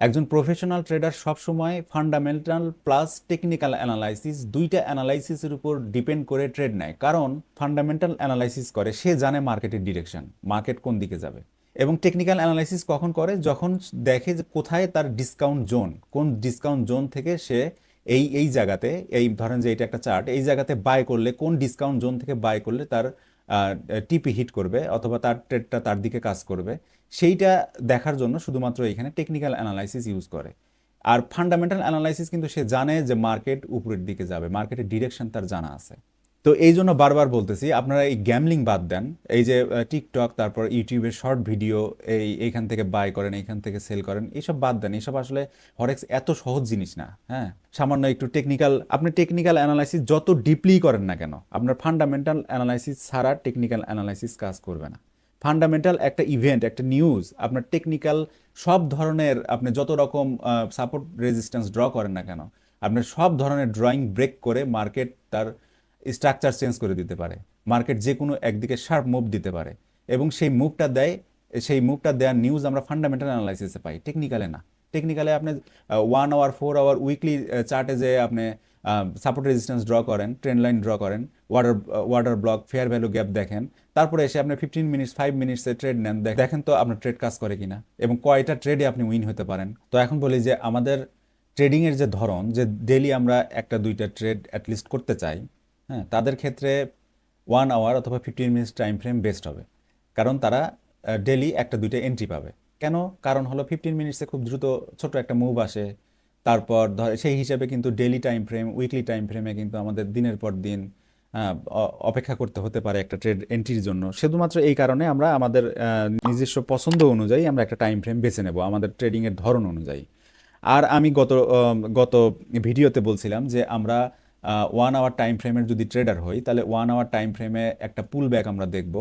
Speaker 1: একজন প্রফেশনাল ট্রেডার সবসময় ফান্ডামেন্টাল প্লাস টেকনিক্যাল অ্যানালাইসিস দুইটা অ্যানালাইসিসের উপর ডিপেন্ড করে ট্রেড নেয়। কারণ ফান্ডামেন্টাল অ্যানালাইসিস করে সে জানে মার্কেটের ডিরেকশন, মার্কেট কোন দিকে যাবে। এবং টেকনিক্যাল অ্যানালাইসিস কখন করে? যখন দেখে যে কোথায় তার ডিসকাউন্ট জোন, কোন ডিসকাউন্ট জোন থেকে সে এই এই জায়গাতে, এই ধরেন যে এটা একটা চার্ট, এই জায়গাতে বাই করলে কোন ডিসকাউন্ট জোন থেকে বাই করলে তার টিপি হিট করবে অথবা তার ট্রেডটা তার দিকে কাজ করবে, সেইটা দেখার জন্য শুধুমাত্র এখানে টেকনিক্যাল অ্যানালাইসিস ইউজ করে। আর ফান্ডামেন্টাল অ্যানালাইসিস কিন্তু সে জানে যে মার্কেট উপরের দিকে যাবে, মার্কেটের ডিরেকশন তার জানা আছে। তো এই জন্য বারবার বলতেছি আপনারা এই গ্যামলিং বাদ দেন। এই যে টিকটক, তারপর ইউটিউবের শর্ট ভিডিও, এইখান থেকে বাই করেন, এইখান থেকে সেল করেন, এইসব বাদ দেন। এইসব আসলে ফরেক্স এত সহজ জিনিস না। হ্যাঁ, সামান্য একটু টেকনিক্যাল, আপনি টেকনিক্যাল অ্যানালাইসিস যত ডিপলি করেন না কেন, আপনার ফান্ডামেন্টাল অ্যানালাইসিস ছাড়া টেকনিক্যাল অ্যানালাইসিস কাজ করবে না। ফান্ডামেন্টাল একটা ইভেন্ট, একটা নিউজ, আপনার টেকনিক্যাল সব ধরনের, আপনি যত রকম সাপোর্ট রেজিস্ট্যান্স ড্র করেন না কেন, আপনার সব ধরনের ড্রয়িং ব্রেক করে মার্কেট তার স্ট্রাকচার চেঞ্জ করে দিতে পারে। মার্কেট যে কোনো একদিকে শার্প মুভ দিতে পারে, এবং সেই মুভটা দেয়, সেই মুভটা দেওয়ার নিউজ আমরা ফান্ডামেন্টাল অ্যানালাইসিসে পাই, টেকনিক্যালে না। টেকনিক্যালে আপনি 1 আওয়ার 4 আওয়ার উইকলি চার্টে যে আপনি সাপোর্ট রেজিস্ট্যান্স ড্র করেন, ট্রেন্ড লাইন ড্র করেন, water block, fair value gap দেখেন, তারপরে এসে আপনি 15 মিনিটস 5 মিনিটসে ট্রেড নেন, দেখেন তো আপনার ট্রেড কাজ করে কিনা এবং কয়টা ট্রেডে আপনি উইন হতে পারেন। তো এখন বলি যে আমাদের ট্রেডিংয়ের যে ধরন, যে ডেলি আমরা একটা দুইটা ট্রেড অ্যাটলিস্ট করতে চাই, হ্যাঁ, তাদের ক্ষেত্রে 1 আওয়ার অথবা 15 মিনিটস টাইম ফ্রেম বেস্ট হবে। কারণ তারা ডেলি একটা দুইটা এন্ট্রি পাবে। কেন? কারণ হলো 15 মিনিটসে খুব দ্রুত ছোট একটা মুভ আসে। তারপর সেই হিসাবে কিন্তু daily time frame, weekly time ফ্রেমে কিন্তু আমাদের দিনের পর দিন অপেক্ষা করতে হতে পারে একটা ট্রেড এন্ট্রির জন্য। শুধুমাত্র এই কারণে আমরা আমাদের নিজস্ব পছন্দ অনুযায়ী আমরা একটা টাইম ফ্রেম বেছে নেব, আমাদের ট্রেডিংয়ের ধরন অনুযায়ী। আর আমি গত ভিডিওতে বলছিলাম যে আমরা 1 আওয়ার টাইম ফ্রেমের যদি ট্রেডার হই, তাহলে 1 আওয়ার টাইম ফ্রেমে একটা পুল ব্যাক আমরা দেখব,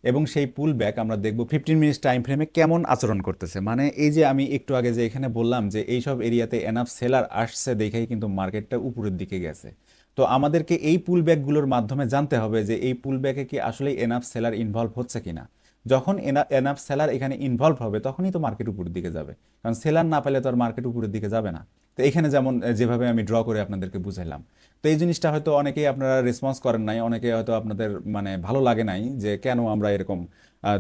Speaker 1: এবং সেই পুল ব্যাক আমরা দেখব 15 মিনিটস টাইম ফ্রেমে কেমন আচরণ করতেছে। মানে এই যে আমি একটু আগে যে এখানে বললাম যে এইসব এরিয়াতে এনাফ সেলার আসছে দেখেই কিন্তু মার্কেটটা উপরের দিকে গেছে। তো আমাদেরকে এই পুল ব্যাকগুলোর মাধ্যমে জানতে হবে যে এই পুল ব্যাকে কি আসলে এনাফ সেলার ইনভলভ হচ্ছে কিনা। যখন এনাফ সেলার এখানে ইনভলভ হবে তখনই তো মার্কেট উপরের দিকে যাবে, কারণ সেলার না পেলে তো আর মার্কেট উপরের দিকে যাবে না। তো এখানে যেমন যেভাবে আমি ড্র করে আপনাদেরকে বুঝাইলাম, তো এই জিনিসটা হয়তো অনেকেই আপনারা রেসপন্স করেন নাই, অনেকে হয়তো আপনাদের মানে ভালো লাগে নাই যে কেন আমরা এরকম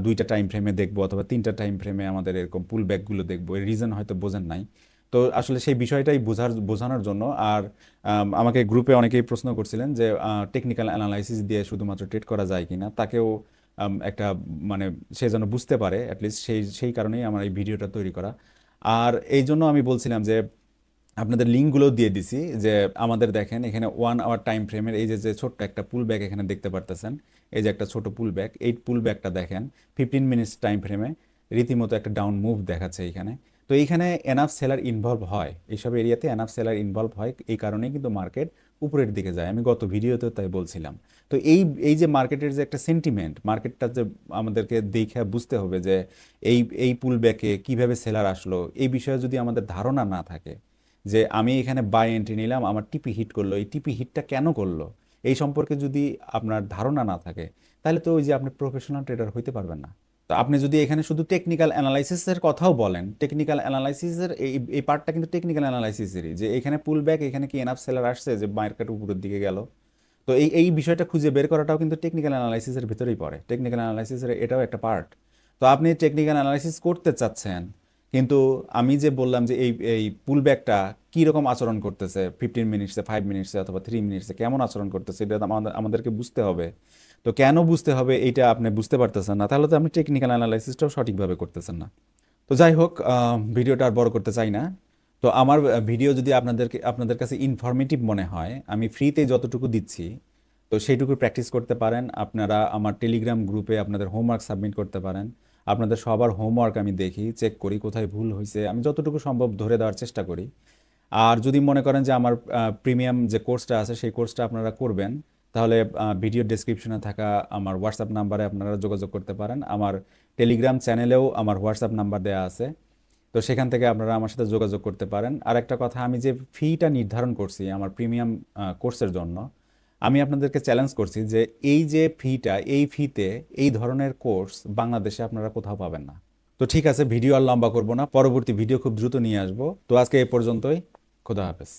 Speaker 1: দুইটা টাইম ফ্রেমে দেখবো অথবা তিনটা টাইম ফ্রেমে আমাদের এরকম পুল ব্যাকগুলো দেখবো, এর রিজন হয়তো বোঝেন নাই। তো আসলে সেই বিষয়টাই বোঝানোর জন্য। আর আমাকে গ্রুপে অনেকেই প্রশ্ন করছিলেন যে টেকনিক্যাল অ্যানালাইসিস দিয়ে শুধুমাত্র ট্রেড করা যায় কিনা, তাকেও একটা মানে সে যেন বুঝতে পারে অ্যাটলিস্ট, সেই কারণেই আমার এই ভিডিওটা তৈরি করা। আর এই জন্য আমি বলছিলাম যে আপনাদের লিঙ্কগুলো দিয়ে দিছি, যে আমাদের দেখেন এখানে 1 আওয়ার টাইম ফ্রেমের এই যে ছোট্ট একটা পুল ব্যাক এখানে দেখতে পারতেছেন, এই যে একটা ছোট পুল ব্যাক, এই পুল ব্যাকটা দেখেন 15 মিনিটস টাইম ফ্রেমে রীতিমতো একটা ডাউন মুভ দেখাচ্ছে এইখানে। তো এইখানে এনাফ সেলার ইনভলভ হয়, এইসব এরিয়াতে এনাফ সেলার ইনভলভ হয়, এই কারণেই কিন্তু মার্কেট উপরের দিকে যায়। আমি গত ভিডিওতে তাই বলছিলাম। তো এই এই যে মার্কেটের যে একটা সেন্টিমেন্ট, মার্কেটটা যে আমাদেরকে দেখে বুঝতে হবে যে এই পুল ব্যাকে কীভাবে সেলার আসলো, এই বিষয়ে যদি আমাদের ধারণা না থাকে, যে আমি এখানে বাই এন্ট্রি নিলাম, আমার টিপি হিট করলো, এই টিপি হিটটা কেন করলো, এই সম্পর্কে যদি আপনার ধারণা না থাকে, তাহলে তো ওই যে আপনি প্রফেশনাল ট্রেডার হইতে পারবেন না। তো আপনি যদি এখানে শুধু টেকনিক্যাল অ্যানালাইসিসের কথাও বলেন, টেকনিক্যাল অ্যানালাইসিসের এই পার্টটা কিন্তু টেকনিক্যাল অ্যানালাইসিসেরই, যে এখানে পুল ব্যাক, এখানে কি এনাফ সেলার আসছে যে মার্কেট উপরের দিকে গেল। তো এই বিষয়টা খুঁজে বের করাটাও কিন্তু টেকনিক্যাল অ্যানালাইসিসের ভিতরেই পড়ে, টেকনিক্যাল অ্যানালাইসিসের এটাও একটা পার্ট। তো আপনি টেকনিক্যাল অ্যানালাইসিস করতে চাচ্ছেন, কিন্তু আমি যে বললাম যে এই পুল ব্যাকটা কীরকম আচরণ করতেছে 15 মিনিটসে, 5 মিনিটসে অথবা 3 মিনিটসে কেমন আচরণ করতেছে, এটা আমাদেরকে বুঝতে হবে। তো কেন বুঝতে হবে এইটা আপনি বুঝতে পারতেছেন না, তাহলে তো আপনি টেকনিক্যাল অ্যানালাইসিসটাও সঠিকভাবে করতেছেন না। তো যাই হোক, ভিডিওটা আর বড় করতে চাই না। তো আমার ভিডিও যদি আপনাদের কাছে ইনফরমেটিভ মনে হয়, আমি ফ্রিতে যতটুকু দিচ্ছি, তো সেইটুকু প্র্যাকটিস করতে পারেন। আপনারা আমার টেলিগ্রাম গ্রুপে আপনাদের হোমওয়ার্ক সাবমিট করতে পারেন। আপনাদের সবার হোমওয়ার্ক আমি দেখি, চেক করি কোথায় ভুল হয়েছে, আমি যতটুকু সম্ভব ধরে দেওয়ার চেষ্টা করি। আর যদি মনে করেন যে আমার প্রিমিয়াম যে কোর্সটা আছে সেই কোর্সটা আপনারা করবেন, তাহলে ভিডিও ডেসক্রিপশনে থাকা আমার হোয়াটসঅ্যাপ নাম্বারে আপনারা যোগাযোগ করতে পারেন। আমার টেলিগ্রাম চ্যানেলেও আমার হোয়াটসঅ্যাপ নাম্বার দেওয়া আছে, তো সেখান থেকে আপনারা আমার সাথে যোগাযোগ করতে পারেন। আর একটা কথা, আমি যে ফিটা নির্ধারণ করছি আমার প্রিমিয়াম কোর্সের জন্য, আমি আপনাদেরকে চ্যালেঞ্জ করছি যে এই যে ফিটা, এই ফিতে এই ধরনের কোর্স বাংলাদেশে আপনারা কোথাও পাবেন না। তো ঠিক আছে, ভিডিও আর লম্বা করব না, পরবর্তী ভিডিও খুব দ্রুত নিয়ে আসবো। তো আজকে এই পর্যন্তই। খোদা হাফেজ।